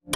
कि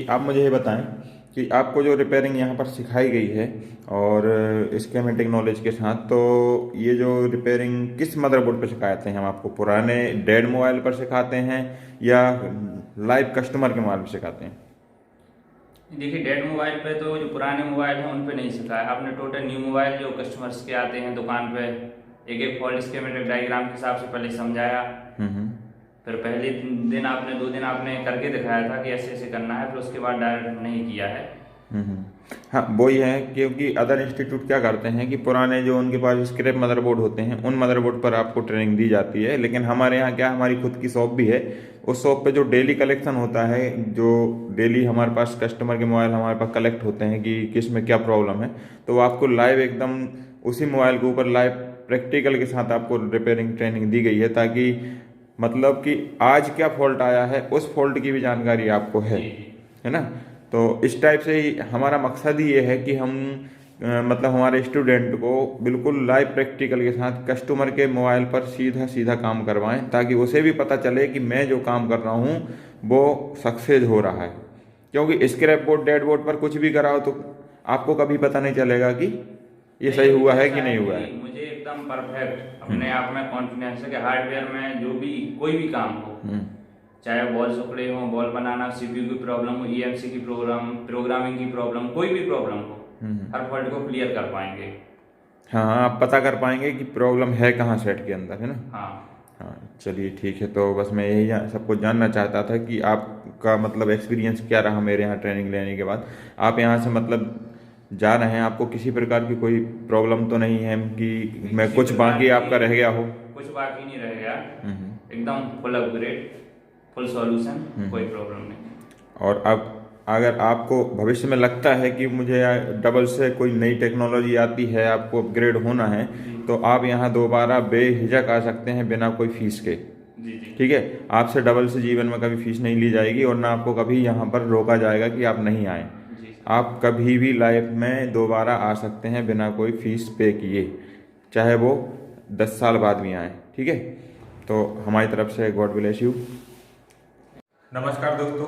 आप मुझे ये बताएं कि आपको जो रिपेयरिंग यहाँ पर सिखाई गई है और स्कीमेटिक नॉलेज के साथ, तो ये जो रिपेयरिंग किस मदरबोर्ड पर सिखाते हैं? हम आपको पुराने डेड मोबाइल पर सिखाते हैं या लाइव कस्टमर के मोबाइल पर सिखाते हैं? देखिए, डेड मोबाइल पे तो जो पुराने मोबाइल हैं उन पे नहीं सिखाया आपने। टोटल न्यू मोबाइल जो कस्टमर्स के आते हैं दुकान पे, एक एक फॉल्ट स्कीमेटिक डायग्राम के हिसाब से पहले समझाया। फिर पहले दिन आपने 2 दिन आपने करके दिखाया था कि ऐसे ऐसे करना है, फिर उसके बाद डायरेक्ट नहीं किया है। हाँ, वही है, क्योंकि अदर इंस्टीट्यूट क्या करते हैं कि पुराने जो उनके पास स्क्रैप मदरबोर्ड होते हैं उन मदरबोर्ड पर आपको ट्रेनिंग दी जाती है, लेकिन हमारे यहाँ क्या, हमारी खुद की शॉप भी है। उस शॉप पे जो डेली कलेक्शन होता है, जो डेली हमारे पास कस्टमर के मोबाइल हमारे पास कलेक्ट होते हैं कि किस में क्या प्रॉब्लम है, तो वो आपको लाइव एकदम उसी मोबाइल के ऊपर लाइव प्रैक्टिकल के साथ आपको रिपेयरिंग ट्रेनिंग दी गई है, ताकि मतलब कि आज क्या फॉल्ट आया है उस फॉल्ट की भी जानकारी आपको है ना। तो इस टाइप से ही हमारा मकसद ही ये है कि हम मतलब हमारे स्टूडेंट को बिल्कुल लाइव प्रैक्टिकल के साथ कस्टमर के मोबाइल पर सीधा सीधा काम करवाएं, ताकि उसे भी पता चले कि मैं जो काम कर रहा हूँ वो सक्सेस हो रहा है। क्योंकि स्क्रैप बोर्ड, डेड बोर्ड पर कुछ भी कराओ तो आपको कभी पता नहीं चलेगा कि ये सही हुआ है कि नहीं हुआ है। मुझे एकदम परफेक्ट अपने आप में कॉन्फिडेंस है कि हार्डवेयर में जो भी कोई भी काम हो, चाहे बॉल सुकड़े हो, बॉल बनाना, सीपीयू की प्रॉब्लम हो, ईएमसी की प्रोग्रामिंग की प्रॉब्लम, कोई भी प्रॉब्लम हो, हर फॉल्ट को क्लियर कर पाएंगे। हाँ, आप पता कर पाएंगे कि प्रॉब्लम है कहाँ सेट के अंदर, है ना। हाँ, चलिए ठीक है। तो बस मैं यही सबको जानना चाहता था कि आपका मतलब एक्सपीरियंस क्या रहा मेरे यहाँ ट्रेनिंग लेने के बाद। आप यहाँ से मतलब जा रहे हैं, आपको किसी प्रकार की कोई प्रॉब्लम तो नहीं है कि मैं कुछ बाकी आपका रह गया हो? कुछ बाकी नहीं रह गया, एकदम फुल अपग्रेड, फुल सॉल्यूशन, कोई प्रॉब्लम नहीं। और अब अगर आपको भविष्य में लगता है कि मुझे डबल से कोई नई टेक्नोलॉजी आती है, आपको अपग्रेड होना है, तो आप यहाँ दोबारा बेझिझक आ सकते हैं बिना कोई फीस के। ठीक है, आपसे डबल से जीवन में कभी फीस नहीं ली जाएगी और ना आपको कभी यहाँ पर रोका जाएगा कि आप नहीं आए। आप कभी भी लाइफ में दोबारा आ सकते हैं बिना कोई फीस पे किए, चाहे वो 10 साल बाद भी आए। ठीक है, तो हमारी तरफ से गॉड ब्लेस यू। नमस्कार दोस्तों,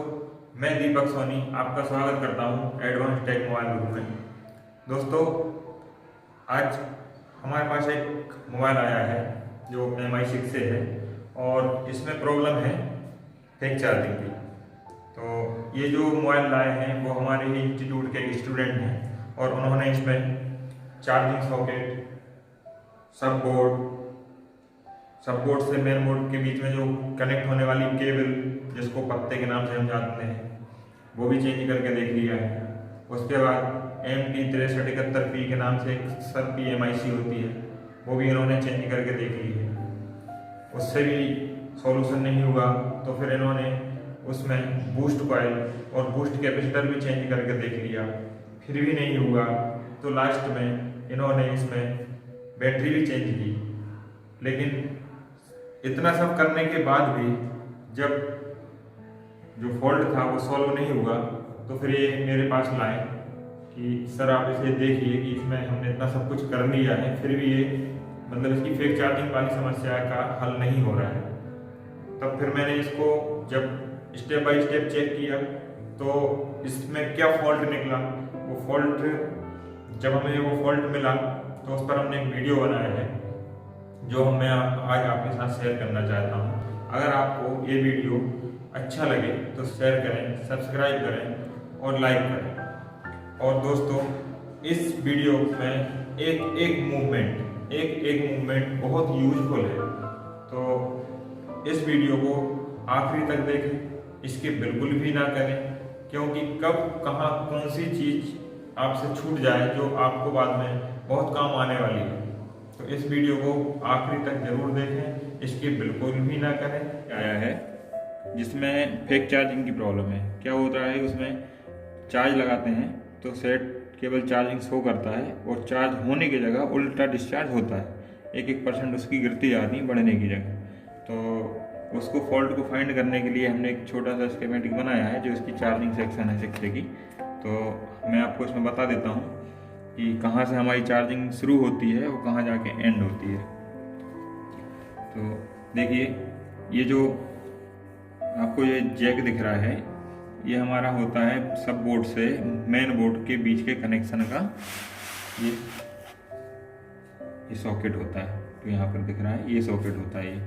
मैं दीपक सोनी आपका स्वागत करता हूं एडवांस टेक मोबाइल ग्रुप में। दोस्तों, आज हमारे पास एक मोबाइल आया है जो MI6 से है और इसमें प्रॉब्लम है फेक चार्जिंग की। तो ये जो मोबाइल लाए हैं वो हमारे ही इंस्टीट्यूट के एक स्टूडेंट हैं और उन्होंने इसमें चार्जिंग सॉकेट, सब बोर्ड से मेन बोर्ड के बीच में जो कनेक्ट होने वाली केबल, जिसको पत्ते के नाम से हम जानते हैं, वो भी चेंज करके देख लिया है। उसके बाद MT6371P के नाम से एक सब PMIC होती है, वो भी इन्होंने चेंज करके देख ली है। उससे भी सॉल्यूशन नहीं हुआ तो फिर इन्होंने उसमें बूस्ट कॉइल और बूस्ट कैपेसिटर भी चेंज करके देख लिया, फिर भी नहीं हुआ तो लास्ट में इन्होंने इसमें बैटरी भी चेंज की। लेकिन इतना सब करने के बाद भी जब जो फॉल्ट था वो सॉल्व नहीं हुआ, तो फिर ये मेरे पास लाए कि सर आप इसे देखिए कि इसमें हमने इतना सब कुछ कर लिया है, फिर भी ये मतलब इसकी फेक चार्जिंग वाली समस्या का हल नहीं हो रहा है। तब फिर मैंने इसको जब स्टेप बाय स्टेप चेक किया तो इसमें क्या फॉल्ट निकला, वो फॉल्ट जब हमें वो फॉल्ट मिला तो उस पर हमने एक वीडियो बनाया है जो मैं आज आपके साथ शेयर करना चाहता हूँ। अगर आपको ये वीडियो अच्छा लगे तो शेयर करें, सब्सक्राइब करें और लाइक करें। और दोस्तों, इस वीडियो में एक एक मूवमेंट, एक एक मूवमेंट बहुत यूजफुल है। तो इस वीडियो को आखिरी तक देखें, इसके बिल्कुल भी ना करें, क्योंकि कब कहाँ कौन सी चीज़ आपसे छूट जाए जो आपको बाद में बहुत काम आने वाली है। तो इस वीडियो को आखिरी तक जरूर देखें, इसके बिल्कुल भी ना करें। आया है जिसमें फेक चार्जिंग की प्रॉब्लम है। क्या होता है, उसमें चार्ज लगाते हैं तो सेट केवल चार्जिंग शो करता है और चार्ज होने की जगह उल्टा डिस्चार्ज होता है। 1% उसकी गिरती जाती है बढ़ने की जगह। तो उसको फॉल्ट को फाइंड करने के लिए हमने एक छोटा सा स्कीमेटिक बनाया है जो इसकी चार्जिंग सेक्शन है 6 की। तो मैं आपको इसमें बता देता हूँ कि कहाँ से हमारी चार्जिंग शुरू होती है और कहाँ जाके एंड होती है। तो देखिए, ये जो आपको ये जैक दिख रहा है, ये हमारा होता है सब बोर्ड से मेन बोर्ड के बीच के कनेक्शन का ये सॉकेट होता है। तो यहाँ पर दिख रहा है, ये सॉकेट होता है ये।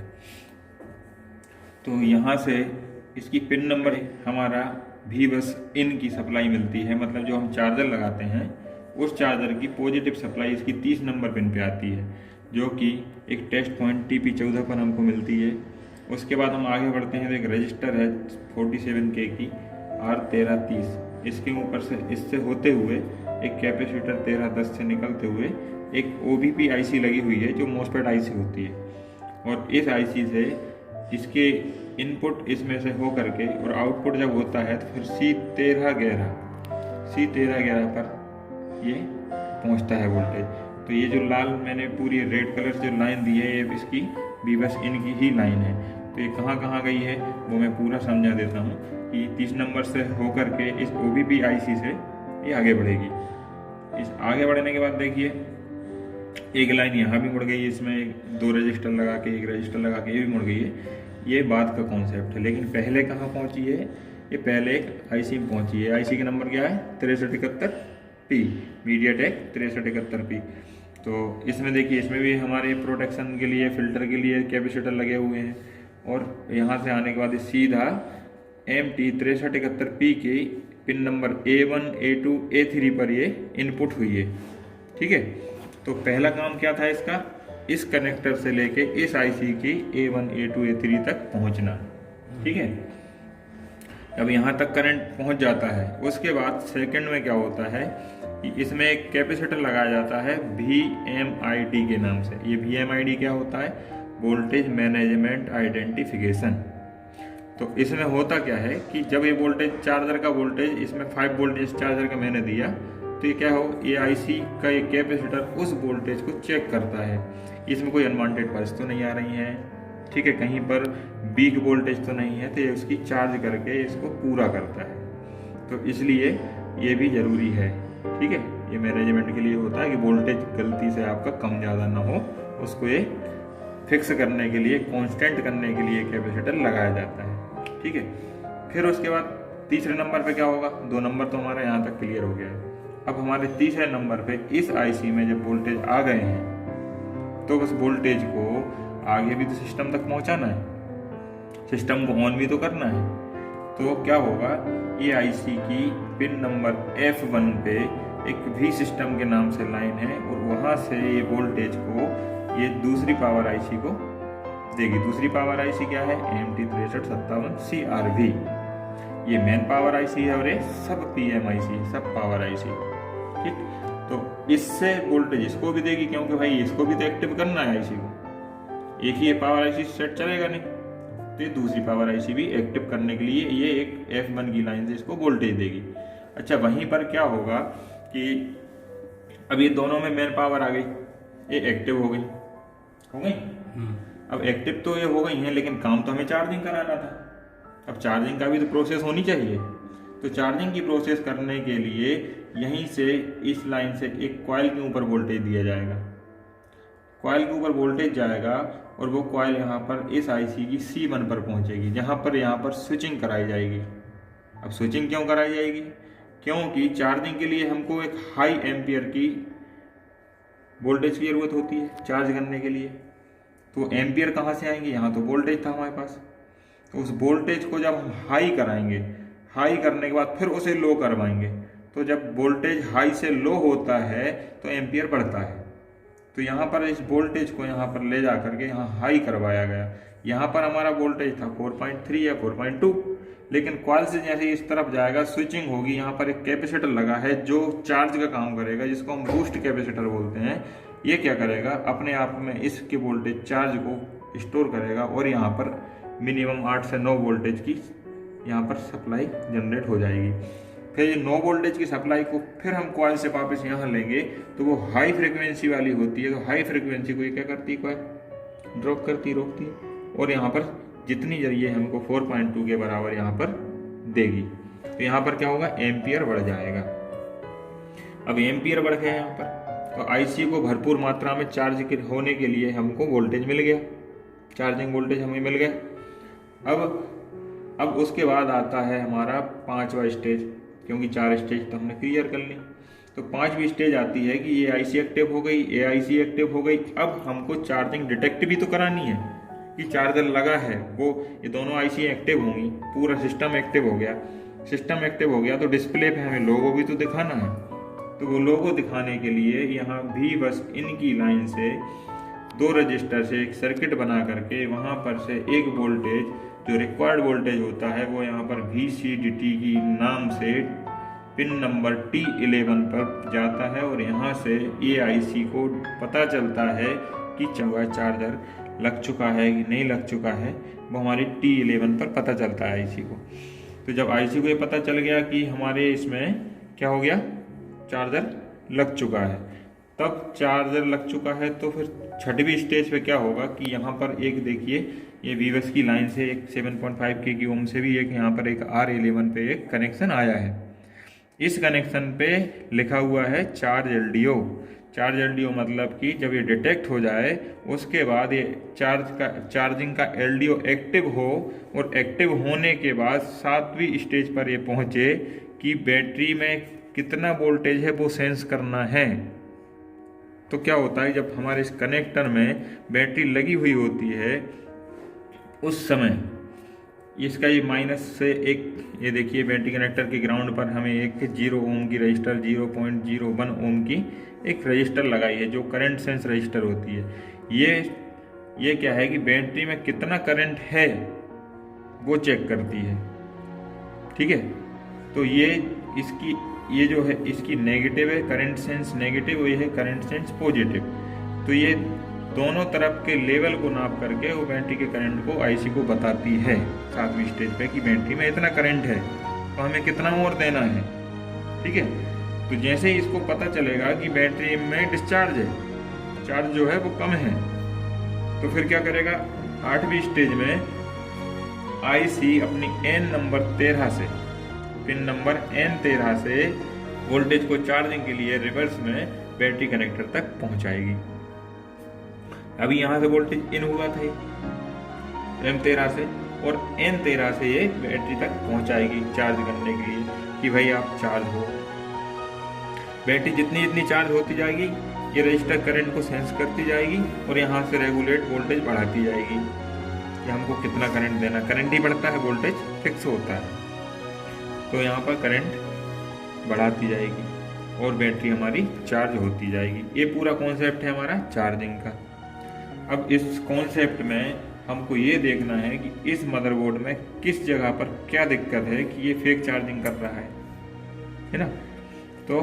तो यहाँ से इसकी पिन नंबर हमारा भी बस इन की सप्लाई मिलती है, मतलब जो हम चार्जर लगाते हैं उस चार्जर की पॉजिटिव सप्लाई इसकी 30 नंबर पिन पे आती है, जो कि एक टेस्ट पॉइंट TP14 पर हमको मिलती है। उसके बाद हम आगे बढ़ते हैं तो एक रजिस्टर है 47K की R1330, इसके ऊपर से इससे होते हुए एक कैपेसिटर 1310 से निकलते हुए एक OBP IC लगी हुई है जो MOSFET IC होती है। और इस IC से इसके इनपुट इसमें से हो करके और आउटपुट जब होता है तो फिर C1311 पर ये पहुंचता है वोल्टेज। तो ये जो लाल मैंने पूरी रेड कलर से जो लाइन दी है ये इसकी बीबस इन की ही लाइन है। तो ये कहाँ कहाँ गई है वो मैं पूरा समझा देता हूँ कि 30 नंबर से होकर के इस OBP IC से ये आगे बढ़ेगी। इस आगे बढ़ने के बाद देखिए एक लाइन यहाँ भी मुड़ गई है, इसमें 2 रजिस्टर लगा के, 1 रजिस्टर लगा के ये भी मुड़ गई है। ये बात का कॉन्सेप्ट है। लेकिन पहले कहाँ पहुँची है, ये पहले एक IC में पहुँची है। IC का नंबर क्या है 6371P, मीडियाटेक 6371P। तो इसमें देखिए, इसमें भी हमारे प्रोटेक्शन के लिए, फिल्टर के लिए कैपेसिटर लगे हुए हैं। और यहाँ से आने के बाद सीधा MT 6371P के pin number A1, A2, A3 पर ये इनपुट हुई है। ठीक है, तो पहला काम क्या था इसका, इस कनेक्टर से लेके इस IC की A1, A2, A3 तक पहुंचना। ठीक है, अब यहाँ तक करंट पहुंच जाता है। उसके बाद सेकंड में क्या होता है कि इसमें एक कैपेसिटर लगाया जाता है VMID के नाम से। ये VMID क्या होता है, वोल्टेज मैनेजमेंट आइडेंटिफिकेशन। तो इसमें होता क्या है कि जब ये वोल्टेज चार्जर का वोल्टेज, इसमें 5 वोल्ट इस चार्जर का मैंने दिया, तो ये क्या हो, ये IC का ये कैपेसिटर उस वोल्टेज को चेक करता है। इसमें कोई अनवांटेड पल्स तो नहीं आ रही है, ठीक है, कहीं पर वीक वोल्टेज तो नहीं है, तो ये उसकी चार्ज करके इसको पूरा करता है। तो इसलिए ये भी ज़रूरी है। ठीक है, ये मैनेजमेंट के लिए होता है कि वोल्टेज गलती से आपका कम ज़्यादा ना हो, उसको ये फिक्स करने के लिए, कांस्टेंट करने के लिए कैपेसिटर लगाया जाता है। ठीक है, फिर उसके बाद तीसरे नंबर पे क्या होगा, 2 नंबर तो हमारा यहाँ तक क्लियर हो गया है। अब हमारे तीसरे नंबर पे इस IC में जब वोल्टेज आ गए हैं तो बस वोल्टेज को आगे भी तो सिस्टम तक पहुँचाना है, सिस्टम को ऑन भी तो करना है। तो क्या होगा, ये IC की पिन नंबर F1 पे एक V सिस्टम के नाम से लाइन है और वहाँ से ये वोल्टेज को ये दूसरी पावर IC को देगी। दूसरी पावर IC क्या है, MT 6357 CRV। ये मेन पावर IC है और ये सब PM IC है, सब पावर IC। ठीक, तो इससे वोल्टेज इसको भी देगी, क्योंकि भाई इसको भी तो एक्टिव करना है IC को। एक ही पावर IC सेट चलेगा नहीं, तो ये दूसरी पावर IC भी एक्टिव करने के लिए ये एक F1 की लाइन से इसको वोल्टेज देगी। अच्छा, वहीं पर क्या होगा कि अब ये दोनों में मेन पावर आ गई, ये एक्टिव हो गई। अब एक्टिव तो ये हो गई हैं, लेकिन काम तो हमें चार्जिंग कराना था। अब चार्जिंग का भी तो प्रोसेस होनी चाहिए। तो चार्जिंग की प्रोसेस करने के लिए यहीं से इस लाइन से एक कॉइल के ऊपर वोल्टेज दिया जाएगा। कॉइल के ऊपर वोल्टेज जाएगा और वो कॉइल यहाँ पर इस IC की C1 पर पहुँचेगी, जहाँ पर यहाँ पर स्विचिंग कराई जाएगी। अब स्विचिंग क्यों कराई जाएगी, क्योंकि चार्जिंग के लिए हमको एक हाई एम्पियर की वोल्टेज की ज़रूरत होती है चार्ज करने के लिए। तो एम्पियर कहाँ से आएंगे, यहाँ तो वोल्टेज था हमारे पास। तो उस वोल्टेज को जब हम हाई कराएंगे, हाई करने के बाद फिर उसे लो करवाएंगे, तो जब वोल्टेज हाई से लो होता है तो एम्पियर बढ़ता है। तो यहाँ पर इस वोल्टेज को यहाँ पर ले जा करके यहाँ हाई करवाया गया। यहाँ पर हमारा वोल्टेज था 4.3 या 4.2, लेकिन कॉइल से जैसे इस तरफ जाएगा स्विचिंग होगी। यहाँ पर एक कैपेसिटर लगा है जो चार्ज का काम करेगा, जिसको हम बूस्ट कैपेसिटर बोलते हैं। ये क्या करेगा, अपने आप में इसके वोल्टेज चार्ज को स्टोर करेगा और यहाँ पर मिनिमम 8 से 9 वोल्टेज की यहाँ पर सप्लाई जनरेट हो जाएगी। फिर ये 9 वोल्टेज की सप्लाई को फिर हम कॉइल से वापस यहाँ लेंगे तो वो हाई फ्रिक्वेंसी वाली होती है। तो हाई फ्रिक्वेंसी को ये क्या करती है, कॉइल ड्रॉप करती रोकती है और यहाँ पर जितनी जरिए हमको 4.2 के बराबर यहाँ पर देगी। तो यहाँ पर क्या होगा, एम्पियर बढ़ जाएगा। अब एम्पियर बढ़ गया यहाँ पर, तो आईसी को भरपूर मात्रा में चार्ज होने के लिए हमको वोल्टेज मिल गया, चार्जिंग वोल्टेज हमें मिल गया। अब उसके बाद आता है हमारा 5वां स्टेज, क्योंकि 4 स्टेज तो हमने क्लियर कर ली। तो 5वीं स्टेज आती है कि ये आईसी एक्टिव हो गई, ये आईसी एक्टिव हो गई। अब हमको चार्जिंग डिटेक्ट भी तो करानी है कि चार्जर लगा है, वो ये दोनों आईसी एक्टिव होंगी, पूरा सिस्टम एक्टिव हो गया। सिस्टम एक्टिव हो गया तो डिस्प्ले पे हमें लोगो भी तो दिखाना है। तो वो लोगो दिखाने के लिए यहाँ भी बस इनकी लाइन से 2 रजिस्टर से एक सर्किट बना करके वहाँ पर से एक वोल्टेज जो रिक्वायर्ड वोल्टेज होता है वो यहाँ पर VCDT की नाम से पिन नंबर T11 पर जाता है और यहाँ से ये आईसी को पता चलता है कि चार्जर लग चुका है कि नहीं लग चुका है। वो हमारी T11 पर पता चलता है आईसी को। तो जब आईसी को ये पता चल गया कि हमारे इसमें क्या हो गया, चार्जर लग चुका है, तब चार्जर लग चुका है तो फिर 6वीं स्टेज पे क्या होगा कि यहाँ पर एक देखिए ये वीवस की लाइन से एक 7.5 के की ओम से भी एक यहाँ पर एक R11 पे एक कनेक्शन आया है। इस कनेक्शन पे लिखा हुआ है चार्ज LDO। चार्ज LDO मतलब कि जब ये डिटेक्ट हो जाए उसके बाद ये चार्जिंग का LDO एक्टिव हो और एक्टिव होने के बाद 7वीं स्टेज पर ये पहुँचे कि बैटरी में कितना वोल्टेज है वो सेंस करना है। तो क्या होता है, जब हमारे इस कनेक्टर में बैटरी लगी हुई होती है उस समय इसका ये माइनस से एक, ये देखिए बैटरी कनेक्टर के ग्राउंड पर हमें एक 0 ओम की रजिस्टर 0.01 ओम की एक रजिस्टर लगाई है जो करंट सेंस रजिस्टर होती है। ये क्या है कि बैटरी में कितना करंट है वो चेक करती है। ठीक है, तो ये जो है इसकी नेगेटिव है, करंट सेंस नेगेटिव, ये है करंट सेंस पॉजिटिव। तो ये दोनों तरफ के लेवल को नाप करके वो बैटरी के करंट को आईसी को बताती है 7वीं स्टेज पे कि बैटरी में इतना करंट है तो हमें कितना और देना है। ठीक है, तो जैसे ही इसको पता चलेगा कि बैटरी में डिस्चार्ज है, चार्ज जो है वो कम है, तो फिर क्या करेगा, 8वीं स्टेज में आईसी अपनी N नंबर 13 से, पिन नंबर N13 से वोल्टेज को चार्जिंग के लिए रिवर्स में बैटरी कनेक्टर तक पहुंचाएगी। अभी यहाँ से वोल्टेज इन हुआ था M13 से, और N13 से ये बैटरी तक पहुंचाएगी चार्ज करने के लिए कि भाई आप चार्ज हो। बैटरी जितनी चार्ज होती जाएगी ये रजिस्टर करंट को सेंस करती जाएगी और यहाँ से रेगुलेट वोल्टेज बढ़ाती जाएगी कि हमको कितना करंट देना। करंट ही बढ़ता है, वोल्टेज फिक्स होता है, तो यहाँ पर करंट बढ़ाती जाएगी और बैटरी हमारी चार्ज होती जाएगी। ये पूरा कॉन्सेप्ट है हमारा चार्जिंग का। अब इस कॉन्सेप्ट में हमको ये देखना है कि इस मदरबोर्ड में किस जगह पर क्या दिक्कत है कि ये फेक चार्जिंग कर रहा है ना। तो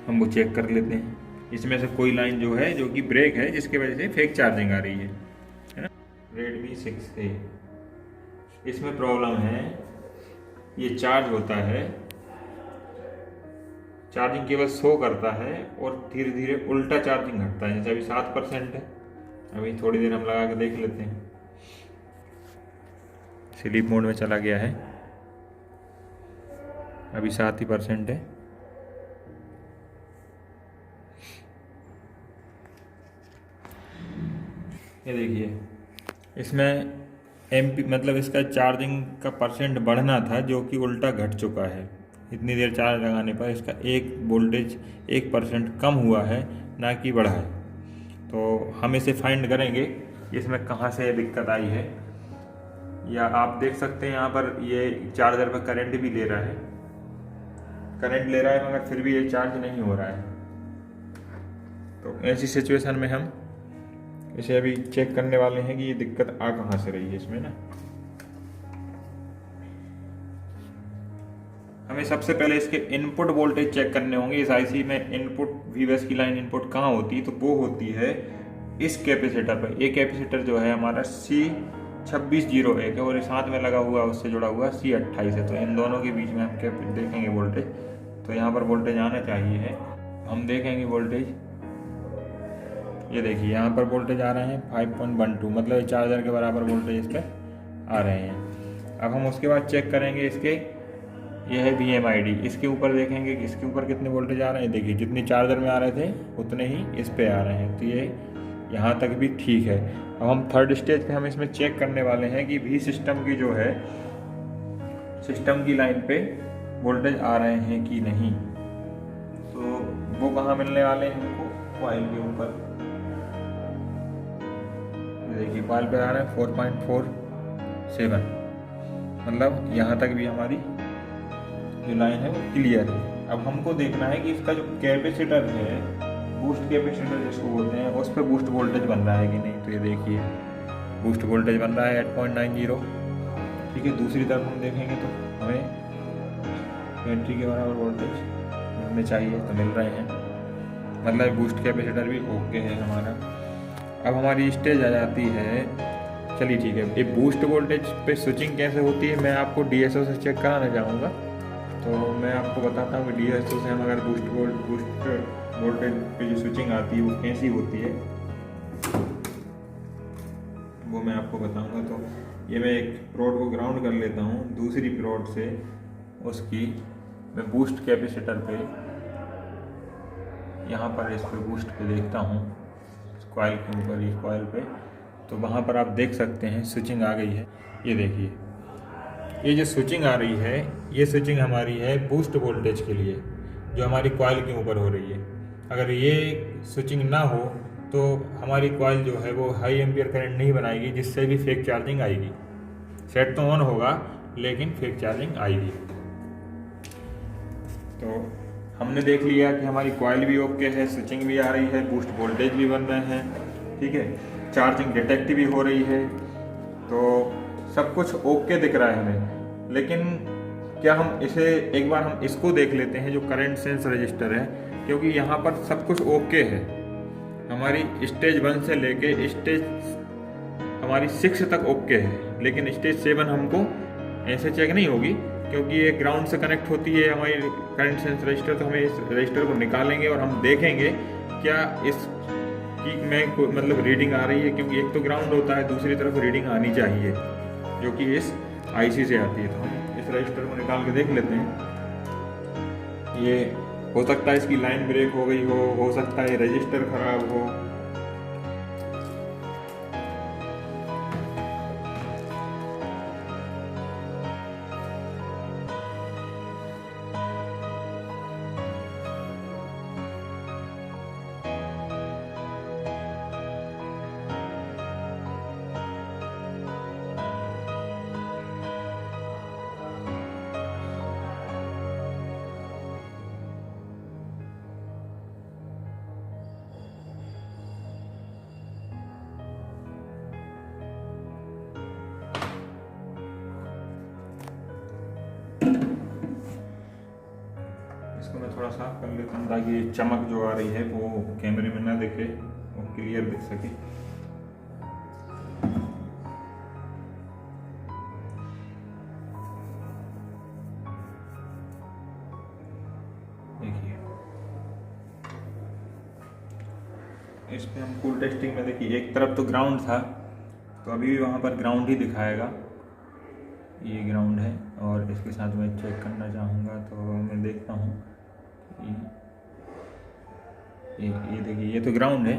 हम वो चेक कर लेते हैं। इसमें से कोई लाइन जो है जो कि ब्रेक है जिसकी वजह से फेक चार्जिंग आ रही है ना। Redmi 6A, इसमें प्रॉब्लम है, ये चार्ज होता है, चार्जिंग केवल शो करता है और धीरे धीरे उल्टा चार्जिंग घटता है। जैसे अभी 7% है, अभी थोड़ी देर हम लगा के देख लेते हैं। स्लीप मोड में चला गया है, अभी 7% है। ये देखिए इसमें एमपी मतलब इसका चार्जिंग का परसेंट बढ़ना था जो कि उल्टा घट चुका है। इतनी देर चार्ज लगाने पर इसका एक वोल्टेज 1% कम हुआ है, ना कि बढ़ा है। तो हम इसे फाइंड करेंगे इसमें कहाँ से दिक्कत आई है। या आप देख सकते हैं यहाँ पर ये चार्जर पर करंट भी ले रहा है, करंट ले रहा है, मगर फिर भी ये चार्ज नहीं हो रहा है। तो ऐसी सिचुएशन में हम इसे अभी चेक करने वाले हैं कि ये दिक्कत आ कहाँ से रही है इसमें ना। हमें सबसे पहले इसके इनपुट वोल्टेज चेक करने होंगे। इस आईसी में इनपुट वीबीएस की लाइन इनपुट कहाँ होती है, तो वो होती है इस कैपेसिटर पर। ये कैपेसिटर जो है हमारा C2601 है और साथ में लगा हुआ उससे जुड़ा हुआ C28 है। तो इन दोनों के बीच में हम देखेंगे वोल्टेज, तो यहाँ पर वोल्टेज आना चाहिए है। हम देखेंगे वोल्टेज, ये देखिए यहाँ पर वोल्टेज आ रहे हैं 5.12, मतलब चार्जर के बराबर वोल्टेज इस पर आ रहे हैं। अब हम उसके बाद चेक करेंगे इसके, ये है VMID, इसके ऊपर देखेंगे कि इसके ऊपर कितने वोल्टेज आ रहे हैं। देखिए जितने चार्जर में आ रहे थे उतने ही इस पे आ रहे हैं, तो ये यहाँ तक भी ठीक है। अब हम थर्ड स्टेज पे हम इसमें चेक करने वाले हैं कि V सिस्टम की जो है, सिस्टम की लाइन पे वोल्टेज आ रहे हैं कि नहीं। तो वो कहाँ मिलने वाले हैं हमको, कॉइल के ऊपर। देखिए कॉइल पे आ रहे हैं 4.47, मतलब यहाँ तक भी हमारी जो लाइन है वो क्लियर है। अब हमको देखना है कि इसका जो कैपेसिटर है, बूस्ट कैपेसिटर जिसको बोलते हैं, उस पर बूस्ट वोल्टेज बन रहा है कि नहीं। तो ये देखिए बूस्ट वोल्टेज बन रहा है 8.90, ठीक है। दूसरी तरफ हम देखेंगे तो हमें बैटरी के बराबर वोल्टेज मिलने चाहिए, तो मिल रहे हैं, मतलब बूस्ट कैपेसिटर भी ओके है हमारा। अब हमारी स्टेज आ जाती है, चलिए ठीक है। ये बूस्ट वोल्टेज पे स्विचिंग कैसे होती है मैं आपको DSO से चेक कराना चाहूँगा। तो मैं आपको बताता हूँ कि DSO से हम अगर बूस्ट वोल्टेज पे जो स्विचिंग आती है वो कैसी होती है, वो मैं आपको बताऊँगा। तो ये मैं एक प्रोड को ग्राउंड कर लेता हूँ, दूसरी प्रोड से उसकी मैं बूस्ट कैपेसिटर पे, यहाँ पर इस पर बूस्ट पे देखता हूँ, कॉइल के ऊपर, इस कॉइल पे। तो वहाँ पर आप देख सकते हैं स्विचिंग आ गई है। ये देखिए ये जो स्विचिंग आ रही है, ये स्विचिंग हमारी है बूस्ट वोल्टेज के लिए, जो हमारी कॉइल के ऊपर हो रही है। अगर ये स्विचिंग ना हो तो हमारी कॉइल जो है वो हाई एम्पियर करंट नहीं बनाएगी, जिससे भी फेक चार्जिंग आएगी। सेट तो ऑन होगा लेकिन फेक चार्जिंग आएगी। तो हमने देख लिया कि हमारी कॉइल भी ओके है, स्विचिंग भी आ रही है, बूस्ट वोल्टेज भी बन रहे हैं, ठीक है, चार्जिंग डिटेक्ट भी हो रही है, तो सब कुछ ओके दिख रहा है हमें। लेकिन क्या हम इसे एक बार हम इसको देख लेते हैं, जो करंट सेंस रजिस्टर है, क्योंकि यहाँ पर सब कुछ ओके है। हमारी स्टेज 1 से लेके स्टेज हमारी 6 तक ओके है, लेकिन स्टेज 7 हमको ऐसे चेक नहीं होगी, क्योंकि ये ग्राउंड से कनेक्ट होती है हमारी करंट सेंस रजिस्टर। तो हमें इस रजिस्टर को निकालेंगे और हम देखेंगे क्या इस की में मतलब रीडिंग आ रही है, क्योंकि एक तो ग्राउंड होता है, दूसरी तरफ रीडिंग आनी चाहिए जो कि इस आईसी से आती है। तो हम इस रजिस्टर को निकाल के देख लेते हैं। ये हो सकता है इसकी लाइन ब्रेक हो गई हो सकता है रजिस्टर खराब हो। इसको मैं थोड़ा साफ कर लेता हूँ ताकि चमक जो आ रही है वो कैमरे में ना दिखे, वो क्लियर दिख सके। देखिए इस पे हम कूल टेस्टिंग में देखिए एक तरफ तो ग्राउंड था, तो अभी भी वहाँ पर ग्राउंड ही दिखाएगा, ये ग्राउंड है। और इसके साथ मैं चेक करना चाहूँगा, तो मैं देखता हूँ ये देखिए ये तो ग्राउंड है,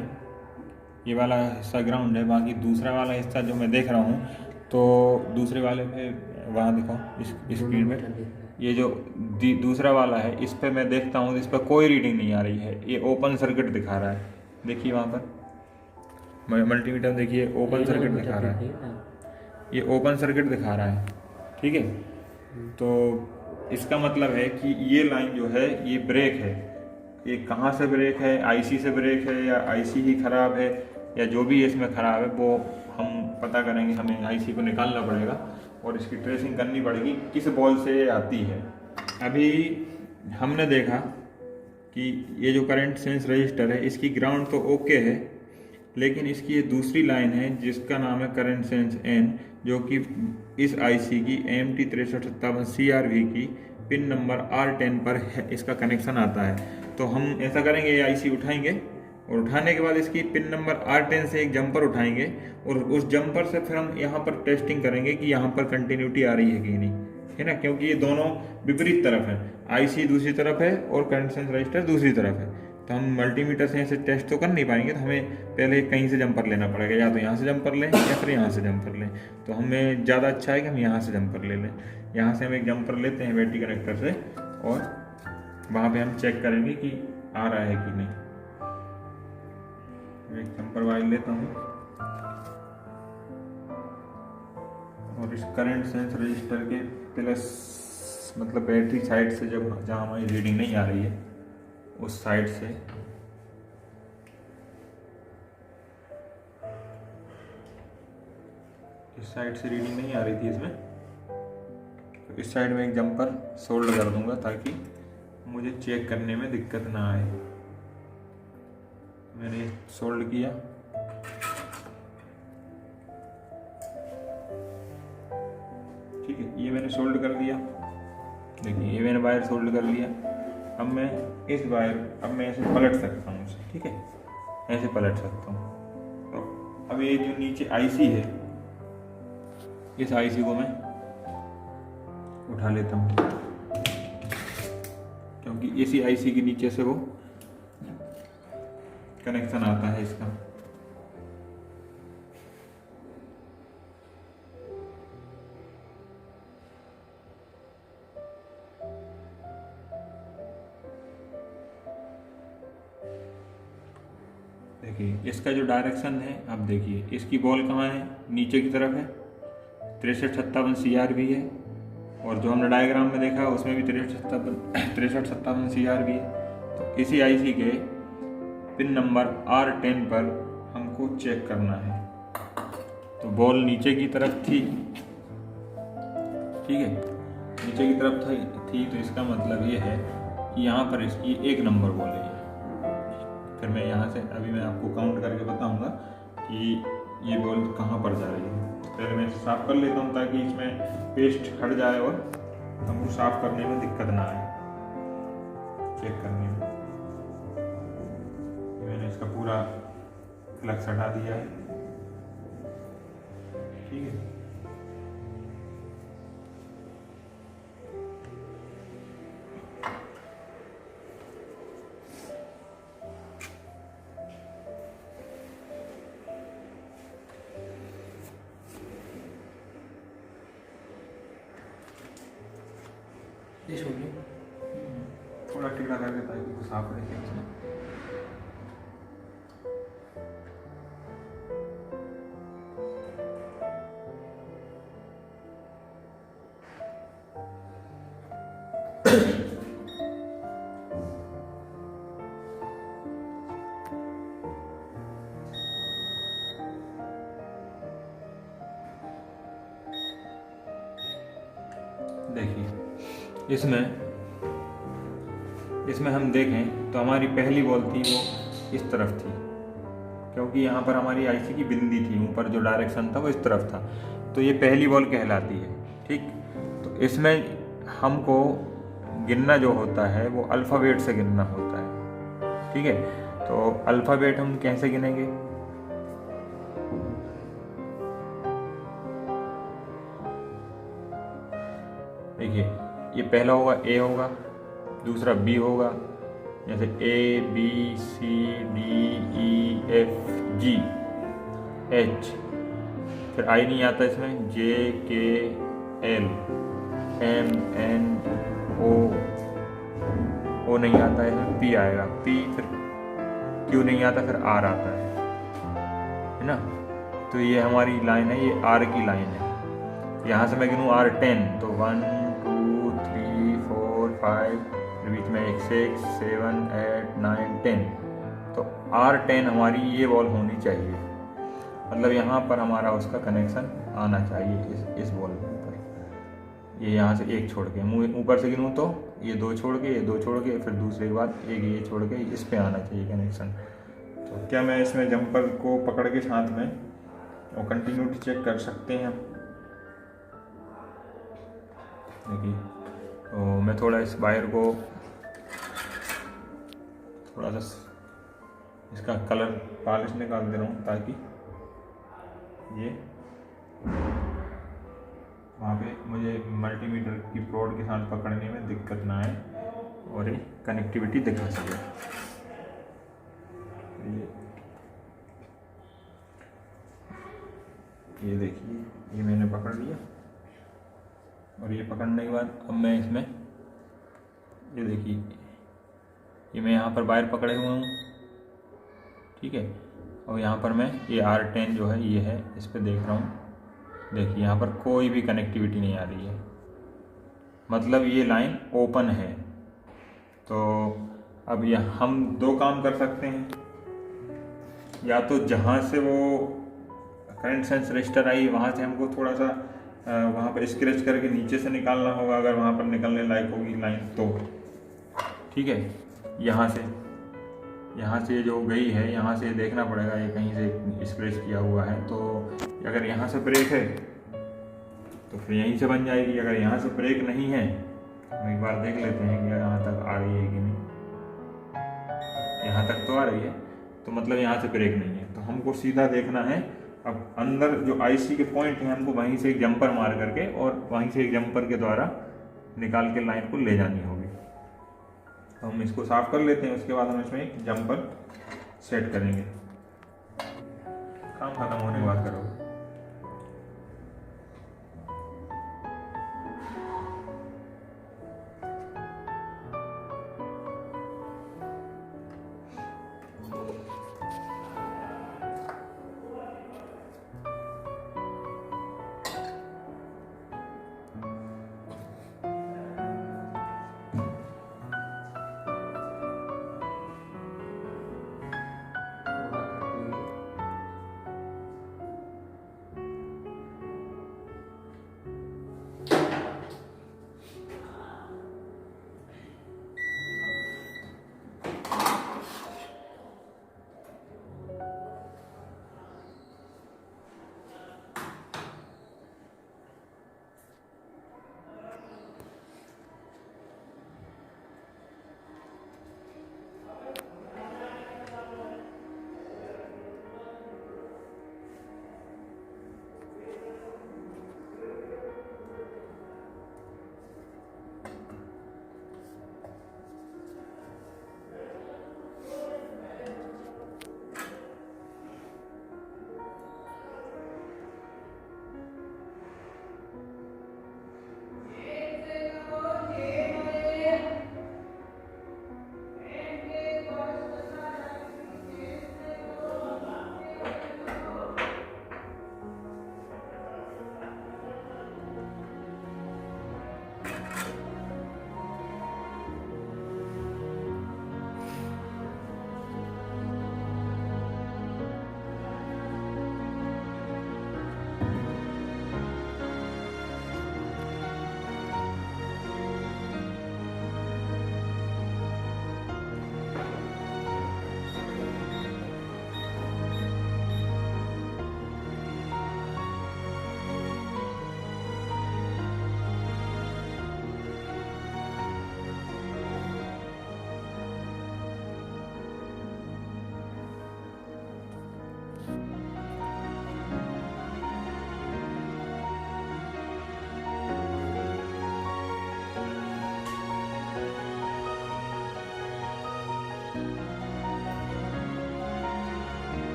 ये वाला हिस्सा ग्राउंड है। बाकी दूसरा वाला हिस्सा जो मैं देख रहा हूँ, तो दूसरे वाले पे वहाँ देखो इस स्क्रीन में ये जो दूसरा वाला है, इस पे मैं देखता हूँ, इस पर कोई रीडिंग नहीं आ रही है, ये ओपन सर्किट दिखा रहा है। देखिए वहाँ पर मल्टीमीटर देखिए ओपन सर्किट दिखा रहा है, ये ओपन सर्किट दिखा रहा है, ठीक है। तो इसका मतलब है कि ये लाइन जो है ये ब्रेक है, ये कहाँ से ब्रेक है, आईसी से ब्रेक है या आईसी ही ख़राब है या जो भी इसमें ख़राब है वो हम पता करेंगे। हमें आईसी को निकालना पड़ेगा और इसकी ट्रेसिंग करनी पड़ेगी किस बॉल से आती है। अभी हमने देखा कि ये जो करंट सेंस रजिस्टर है इसकी ग्राउंड तो ओके है, लेकिन इसकी ये दूसरी लाइन है जिसका नाम है करंट सेंस एन, जो कि इस आईसी की AMT 6357 CRV की पिन नंबर R10 पर है, इसका कनेक्शन आता है। तो हम ऐसा करेंगे, ये आईसी उठाएंगे और उठाने के बाद इसकी पिन नंबर R10 से एक जंपर उठाएंगे और उस जंपर से फिर हम यहाँ पर टेस्टिंग करेंगे कि यहाँ पर कंटिन्यूटी आ रही है कि नहीं, है ना, क्योंकि ये दोनों विपरीत तरफ है, आईसी दूसरी तरफ है और करंट सेंस रजिस्टर दूसरी तरफ है। तो हम मल्टीमीटर से ऐसे टेस्ट तो कर नहीं पाएंगे, तो हमें पहले कहीं से जंपर लेना पड़ेगा, या तो यहाँ से जंपर लें या फिर यहाँ से जंपर लें। तो हमें ज़्यादा अच्छा है कि हम यहाँ से जंपर ले लें। यहाँ से हम एक जंपर लेते हैं बैटरी कनेक्टर से और वहाँ पे हम चेक करेंगे कि आ रहा है कि नहीं। एक जंपर वायर लेता हूँ और इस करंट सेंस रजिस्टर के प्लस मतलब बैटरी साइड से जब जहाँ हमारी रीडिंग नहीं आ रही है उस साइड से इस साइड से रीडिंग नहीं आ रही थी इसमें, तो इस साइड में एक जंपर सोल्ड कर दूंगा ताकि मुझे चेक करने में दिक्कत ना आए। मैंने सोल्ड किया, ठीक है, ये मैंने सोल्ड कर दिया। देखिए ये मैंने वायर सोल्ड कर लिया। अब मैं इस वायर मैं ऐसे पलट सकता हूँ इसे, ठीक है, ऐसे पलट सकता हूँ। तो अब ये जो नीचे आईसी है इस आईसी को मैं उठा लेता हूँ, क्योंकि इसी आईसी के नीचे से वो कनेक्शन आता है इसका। देखिए इसका जो डायरेक्शन है, अब देखिए इसकी बॉल कहाँ है, नीचे की तरफ है, 6357 CRV है, और जो हमने डायग्राम में देखा उसमें भी 6357 CRV है। तो इसी आईसी के पिन नंबर R10 पर हमको चेक करना है। तो बॉल नीचे की तरफ थी, ठीक है, नीचे की तरफ थी, तो इसका मतलब ये है कि यहाँ पर इसकी 1 नंबर बॉल है। फिर मैं यहाँ से अभी मैं आपको काउंट करके बताऊंगा कि ये बॉल कहाँ पर जा रही है। पहले मैं इसे साफ कर लेता हूँ ताकि इसमें पेस्ट हट जाए और हमको साफ करने में दिक्कत ना आए, चेक करने में। मैंने इसका पूरा फ्लक्स हटा दिया है, ठीक है। थोड़ा टीढ़ा करके ताकि वो साफ रहे इसमें। देखिए इसमें हम देखें तो हमारी पहली बॉल थी वो इस तरफ थी, क्योंकि यहाँ पर हमारी आईसी की बिंदी थी, ऊपर जो डायरेक्शन था वो इस तरफ था, तो ये पहली बॉल कहलाती है, ठीक। तो इसमें हमको गिनना जो होता है वो अल्फ़ाबेट से गिनना होता है, ठीक है। तो अल्फ़ाबेट हम कैसे गिनेंगे, देखिए ये पहला होगा A होगा, दूसरा B होगा, जैसे A B C D E F G H, फिर I नहीं आता इसमें, J K L M N O नहीं आता है इसमें, P आएगा, P, फिर Q नहीं आता, फिर R आता है ना। तो ये हमारी लाइन है, ये R की लाइन है। यहाँ से मैं गिनूँ R10 तो 1 2 3 4 5 फिर बीच में 1 6 7 8 9 10, तो R10 हमारी ये वॉल होनी चाहिए, मतलब यहाँ पर हमारा उसका कनेक्शन आना चाहिए इस वॉल पर। ये यहाँ से एक छोड़ के, मुँह ऊपर से गिनूँ तो ये 2 छोड़ के, ये 2 छोड़ के, फिर दूसरे के बाद एक ये छोड़ के इस पे आना चाहिए कनेक्शन। तो क्या मैं इसमें जंपर को पकड़ के साथ में और कंटिन्यूटी चेक कर सकते हैं? देखिए, तो मैं थोड़ा इस वायर को थोड़ा सा इसका कलर पॉलिश निकाल दे रहा हूँ ताकि ये वहाँ पे मुझे मल्टीमीटर की प्रोड के साथ पकड़ने में दिक्कत ना आए और ये कनेक्टिविटी दिखा सके। ये देखिए, ये मैंने पकड़ लिया, और ये पकड़ने के बाद अब मैं इसमें, ये देखिए, ये मैं यहाँ पर वायर पकड़े हुए हूँ, ठीक है, और यहाँ पर मैं ये R10 जो है ये है, इस पर देख रहा हूँ। देखिए यहाँ पर कोई भी कनेक्टिविटी नहीं आ रही है, मतलब ये लाइन ओपन है। तो अब यह हम 2 काम कर सकते हैं, या तो जहाँ से वो करंट सेंस रजिस्टर आई वहाँ से हमको थोड़ा सा वहाँ पर स्क्रैच करके नीचे से निकालना होगा, अगर वहाँ पर निकलने लायक होगी लाइन तो, ठीक है। यहाँ से जो गई है, यहाँ से देखना पड़ेगा ये कहीं से स्क्रैच किया हुआ है, तो अगर यहाँ से ब्रेक है तो फिर यहीं से बन जाएगी। अगर यहाँ से ब्रेक नहीं है, हम एक बार देख लेते हैं कि यहाँ तक आ रही है कि नहीं। यहाँ तक तो आ रही है, तो मतलब यहाँ से ब्रेक नहीं है, तो हमको सीधा देखना है। अब अंदर जो आईसी के पॉइंट हैं, हमको वहीं से एक जंपर मार करके और वहीं से एक जंपर के द्वारा निकाल के लाइन को ले जानी होगी। तो हम इसको साफ कर लेते हैं, उसके बाद हम इसमें एक जंपर सेट करेंगे। काम खत्म होने के बाद करोगे।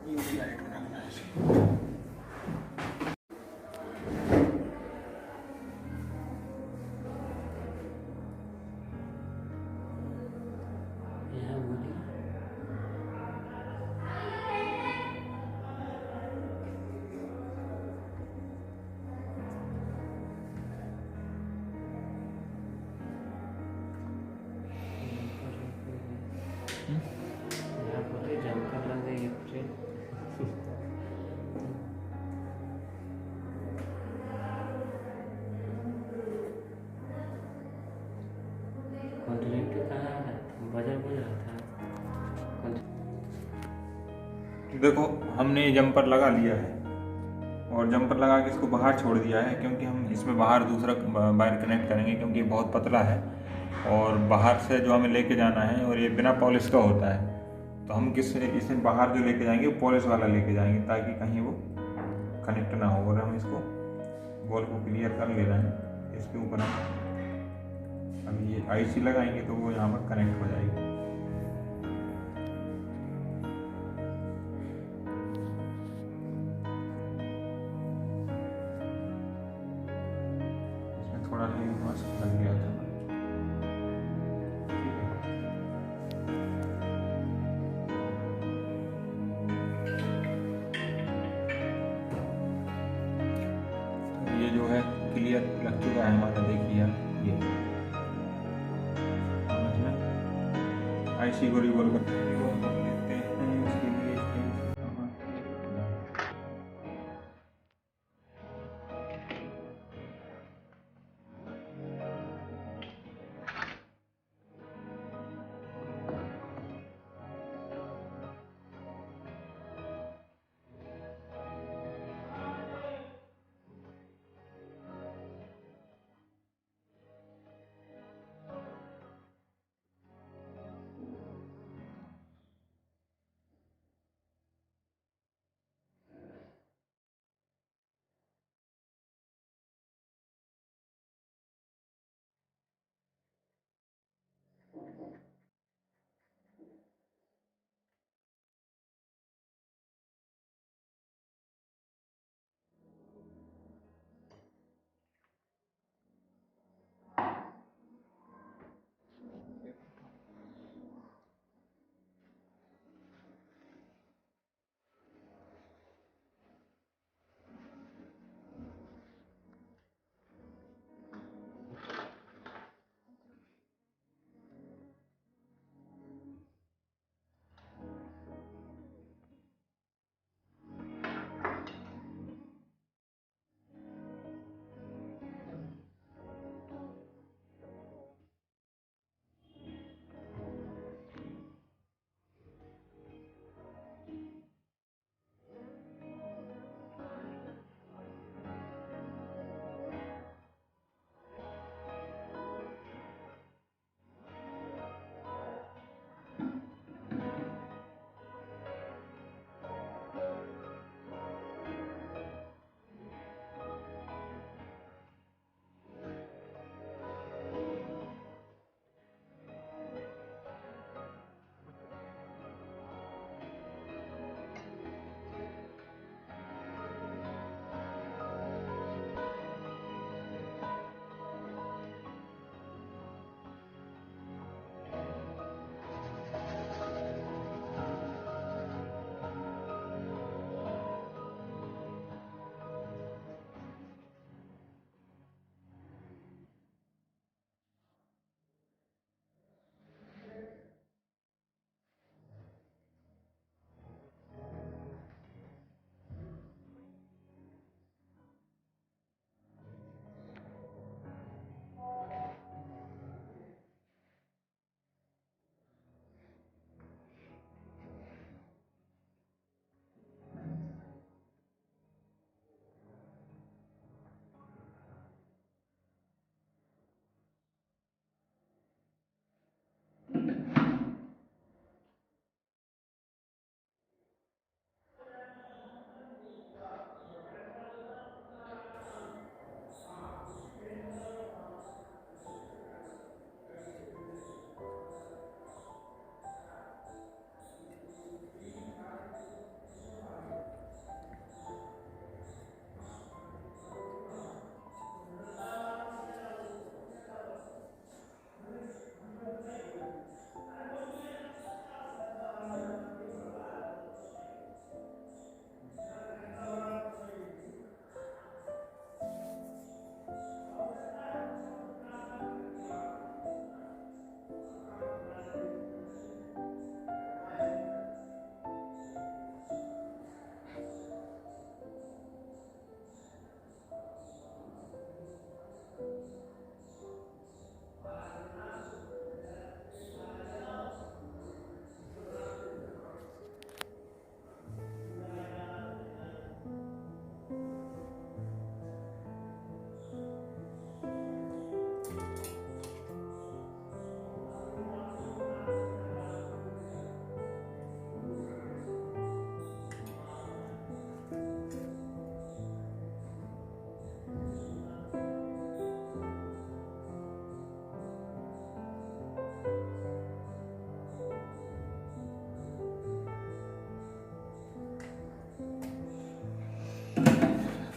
यूवी लाइट लगाना है इसको। यहाँ बोलिए। यहाँ बोलिए जंपर लग गई ट्रेन। कॉन्टिनेंटल कहाँ आ रहा था, बजर बज रहा था। देखो हमने जंपर लगा लिया है और जंपर लगा के इसको बाहर छोड़ दिया है, क्योंकि हम इसमें बाहर दूसरा वायर कनेक्ट करेंगे, क्योंकि ये बहुत पतला है और बाहर से जो हमें लेके जाना है और ये बिना पॉलिश का होता है, तो हम इसे बाहर जो लेके जाएंगे वो पॉलिश वाला लेके जाएंगे ताकि कहीं वो कनेक्ट ना हो। और हम इसको बॉल को क्लियर कर ले रहे हैं। इसके ऊपर हम अभी ये आईसी लगाएंगे तो वो यहाँ पर कनेक्ट हो जाएगी। इसमें थोड़ा मास्क लग गया था। ठीक है, तो ये जो है क्लियर लग चुका है हमारा, देखिए ये हम इसमें आईसी को रिवॉल्व कर लेते हैं। उसके लिए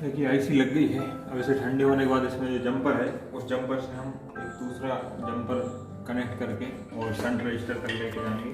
देखिए आईसी लग गई है। अब इसे ठंडे होने के बाद इसमें जो जंपर है उस जंपर से हम एक दूसरा जंपर कनेक्ट करके और शंट रजिस्टर तक लेके जाएंगे।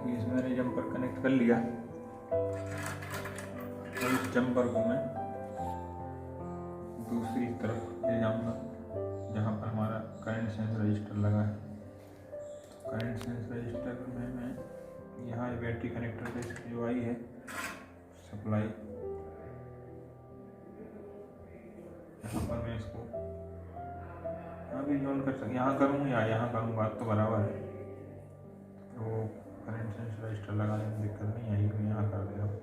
इसमें मैंने जंपर कनेक्ट कर लिया और इस जंपर को मैं दूसरी तरफ ले जाऊंगा जहां पर हमारा करंट सेंस रजिस्टर लगा है। करंट सेंस रजिस्टर में मैं यहाँ बैटरी कनेक्टर पे इसकी जो आई है सप्लाई, यहाँ पर मैं इसको यहाँ भी ऑन कर सकता, यहाँ करूँ या यहाँ करूँ बात तो बराबर है। तो करंट सेंस रजिस्टर लगाने में दिक्कत नहीं आई, मैं यहाँ कर दे रहा हूँ।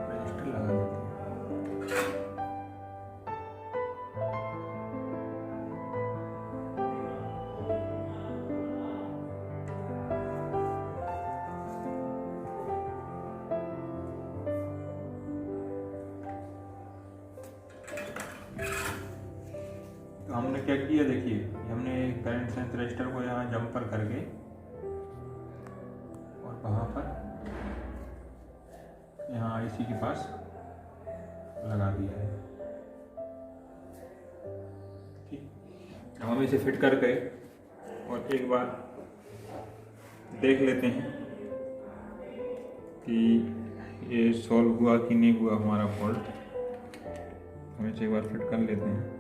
रजिस्टर लगा देते हैं। तो हमने क्या किया, देखिए हमने करंट सेंस रजिस्टर को यहाँ जंपर करके और वहाँ पर यहाँ आईसी के पास लगा दिया है। ठीक, अब हम इसे फिट करके और एक बार देख लेते हैं कि ये सॉल्व हुआ कि नहीं हुआ हमारा फॉल्ट। हम इसे एक बार फिट कर लेते हैं।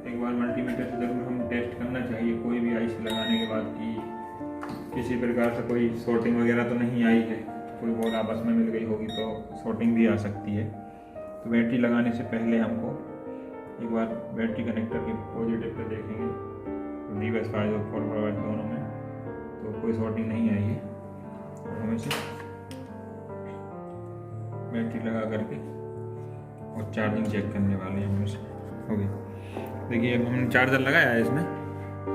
एक बार मल्टीमीटर से ज़रूर हम टेस्ट करना चाहिए कोई भी आईसी लगाने के बाद कि किसी प्रकार से कोई शॉर्टिंग वगैरह तो नहीं आई है। कोई बॉल आपस में मिल गई होगी तो शॉर्टिंग भी आ सकती है। तो बैटरी लगाने से पहले हमको एक बार बैटरी कनेक्टर के पॉजिटिव पे देखेंगे, रिवर्स वाइज और फॉरवर्ड वाइज दोनों में, तो कोई शॉर्टिंग नहीं आई है। और हम इसे बैटरी लगा करके और चार्जिंग चेक करने वाले हैं हम इसे। हो गई, देखिए अब हमने चार्जर लगाया है इसमें,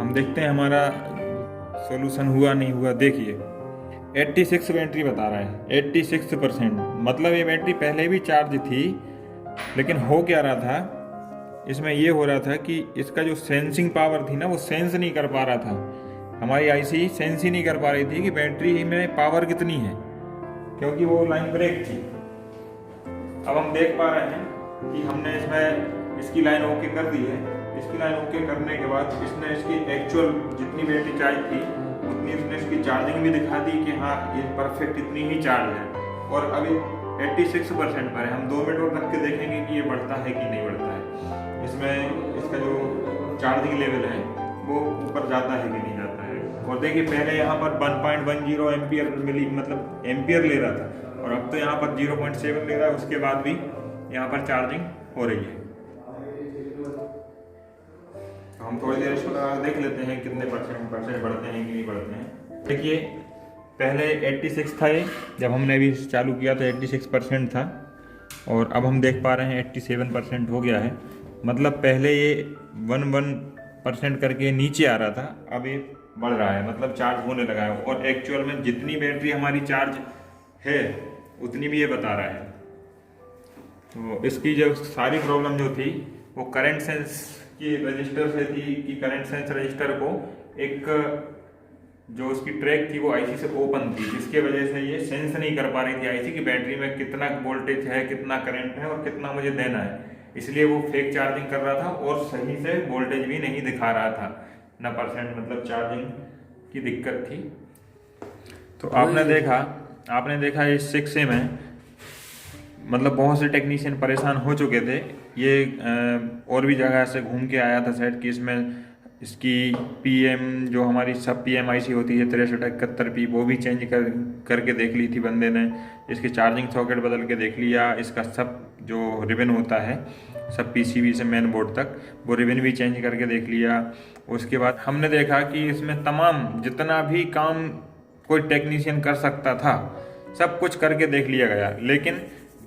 हम देखते हैं हमारा सॉल्यूशन हुआ नहीं हुआ। देखिए 86 बैटरी बता रहा है, 86%। मतलब ये बैटरी पहले भी चार्ज थी, लेकिन हो क्या रहा था इसमें, ये हो रहा था कि इसका जो सेंसिंग पावर थी ना वो सेंस नहीं कर पा रहा था। हमारी आईसी सेंस ही नहीं कर पा रही थी कि बैटरी में पावर कितनी है, क्योंकि वो लाइन ब्रेक थी। अब हम देख पा रहे हैं कि हमने इसमें इसकी लाइन ओके कर दी है। इसकी लाइन ओके करने के बाद इसने इसकी एक्चुअल जितनी बैटरी चार्ज थी उतनी उसने इसकी चार्जिंग भी दिखा दी कि हाँ ये परफेक्ट इतनी ही चार्ज है। और अभी 86% पर है। हम 2 मिनट और रख के देखेंगे कि ये बढ़ता है कि नहीं बढ़ता है। इसमें इसका जो चार्जिंग लेवल है वो ऊपर जाता है कि नहीं जाता है। और देखिए पहले यहाँ पर 1.10 एम्पियर मिली मतलब एम्पियर ले रहा था, और अब तो यहाँ पर 0.7 ले रहा है। उसके बाद भी यहाँ पर चार्जिंग हो रही है। तो हम थोड़ी देर इसको देख लेते हैं कितने परसेंट बढ़ते हैं कि नहीं बढ़ते हैं। देखिए पहले 86 था ये, जब हमने अभी चालू किया तो 86% था, और अब हम देख पा रहे हैं 87% हो गया है। मतलब पहले ये 11% करके नीचे आ रहा था, अब ये बढ़ रहा है, मतलब चार्ज होने लगा है। और एक्चुअल में जितनी बैटरी हमारी चार्ज है उतनी भी ये बता रहा है। तो इसकी जो सारी प्रॉब्लम जो थी वो करंट सेंस की रजिस्टर से थी कि करंट सेंस रजिस्टर को एक जो उसकी ट्रैक थी वो आईसी से ओपन थी, जिसके वजह से ये सेंस नहीं कर पा रही थी आईसी की बैटरी में कितना वोल्टेज है, कितना करंट है और कितना मुझे देना है। इसलिए वो फेक चार्जिंग कर रहा था और सही से वोल्टेज भी नहीं दिखा रहा था ना परसेंट, मतलब चार्जिंग की दिक्कत थी। तो आपने देखा इस 6A में मतलब बहुत से टेक्नीशियन परेशान हो चुके थे। ये और भी जगह से घूम के आया था सेट कि इसमें इसकी PM जो हमारी सब PM IC होती है 6371P वो भी चेंज करके देख ली थी बंदे ने। इसकी चार्जिंग सॉकेट बदल के देख लिया, इसका सब जो रिबन होता है सब PCB से मेन बोर्ड तक वो रिबन भी चेंज करके देख लिया। उसके बाद हमने देखा कि इसमें तमाम जितना भी काम कोई टेक्नीशियन कर सकता था सब कुछ करके देख लिया गया, लेकिन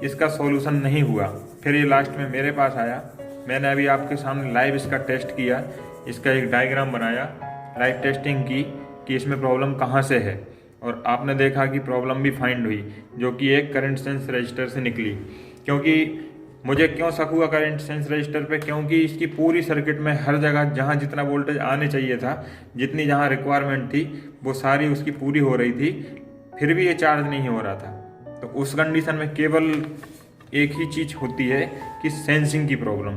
इसका सॉल्यूशन नहीं हुआ। फिर ये लास्ट में मेरे पास आया, मैंने अभी आपके सामने लाइव इसका टेस्ट किया, इसका एक डायग्राम बनाया, लाइव टेस्टिंग की कि इसमें प्रॉब्लम कहाँ से है, और आपने देखा कि प्रॉब्लम भी फाइंड हुई जो कि एक करंट सेंस रजिस्टर से निकली। क्योंकि मुझे क्यों शक हुआ करंट सेंस रजिस्टर पे, क्योंकि इसकी पूरी सर्किट में हर जगह जहाँ जितना वोल्टेज आने चाहिए था, जितनी जहाँ रिक्वायरमेंट थी वो सारी उसकी पूरी हो रही थी, फिर भी ये चार्ज नहीं हो रहा था। तो उस कंडीशन में केवल एक ही चीज़ होती है कि सेंसिंग की प्रॉब्लम,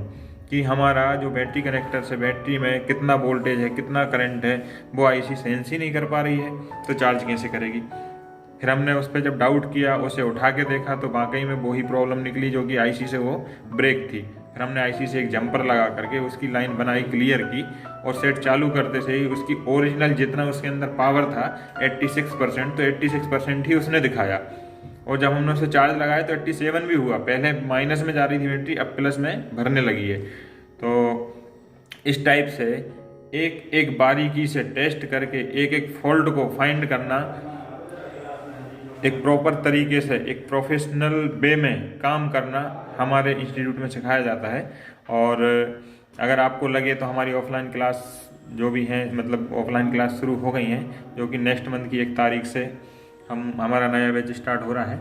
कि हमारा जो बैटरी कनेक्टर से बैटरी में कितना वोल्टेज है कितना करंट है वो IC सेंस ही नहीं कर पा रही है, तो चार्ज कैसे करेगी। फिर हमने उस पर जब डाउट किया, उसे उठा के देखा तो वाकई में वही प्रॉब्लम निकली जो कि IC से वो ब्रेक थी। फिर हमने IC से एक जंपर लगा करके उसकी लाइन बनाई, क्लियर की, और सेट चालू करते से ही उसकी ओरिजिनल जितना उसके अंदर पावर था 86%, तो 86% ही उसने दिखाया। और जब हमने उसे चार्ज लगाया तो 87 भी हुआ। पहले माइनस में जा रही थी बैटरी, अब प्लस में भरने लगी है। तो इस टाइप से एक एक बारीकी से टेस्ट करके एक एक फॉल्ट को फाइंड करना, एक प्रॉपर तरीके से एक प्रोफेशनल वे में काम करना हमारे इंस्टीट्यूट में सिखाया जाता है। और अगर आपको लगे तो हमारी ऑफलाइन क्लास जो भी हैं, मतलब ऑफलाइन क्लास शुरू हो गई हैं, जो कि नेक्स्ट मंथ की 1 तारीख से हमारा नया बैच स्टार्ट हो रहा है।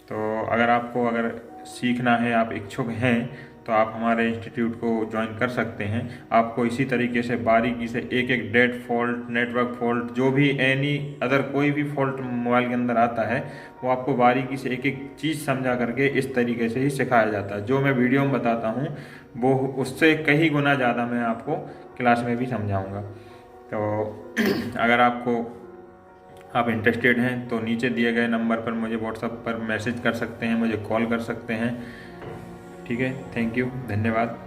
तो अगर सीखना है, आप इच्छुक हैं, तो आप हमारे इंस्टीट्यूट को ज्वाइन कर सकते हैं। आपको इसी तरीके से बारीकी से एक एक डेट फॉल्ट, नेटवर्क फॉल्ट, जो भी एनी अदर कोई भी फॉल्ट मोबाइल के अंदर आता है वो आपको बारीकी से एक एक चीज़ समझा करके इस तरीके से ही सिखाया जाता है। जो मैं वीडियो में बताता हूँ वो उससे कई गुना ज़्यादा मैं आपको क्लास में भी समझाऊँगा। तो अगर आप इंटरेस्टेड हैं तो नीचे दिए गए नंबर पर मुझे व्हाट्सएप पर मैसेज कर सकते हैं, मुझे कॉल कर सकते हैं। ठीक है, थैंक यू, धन्यवाद।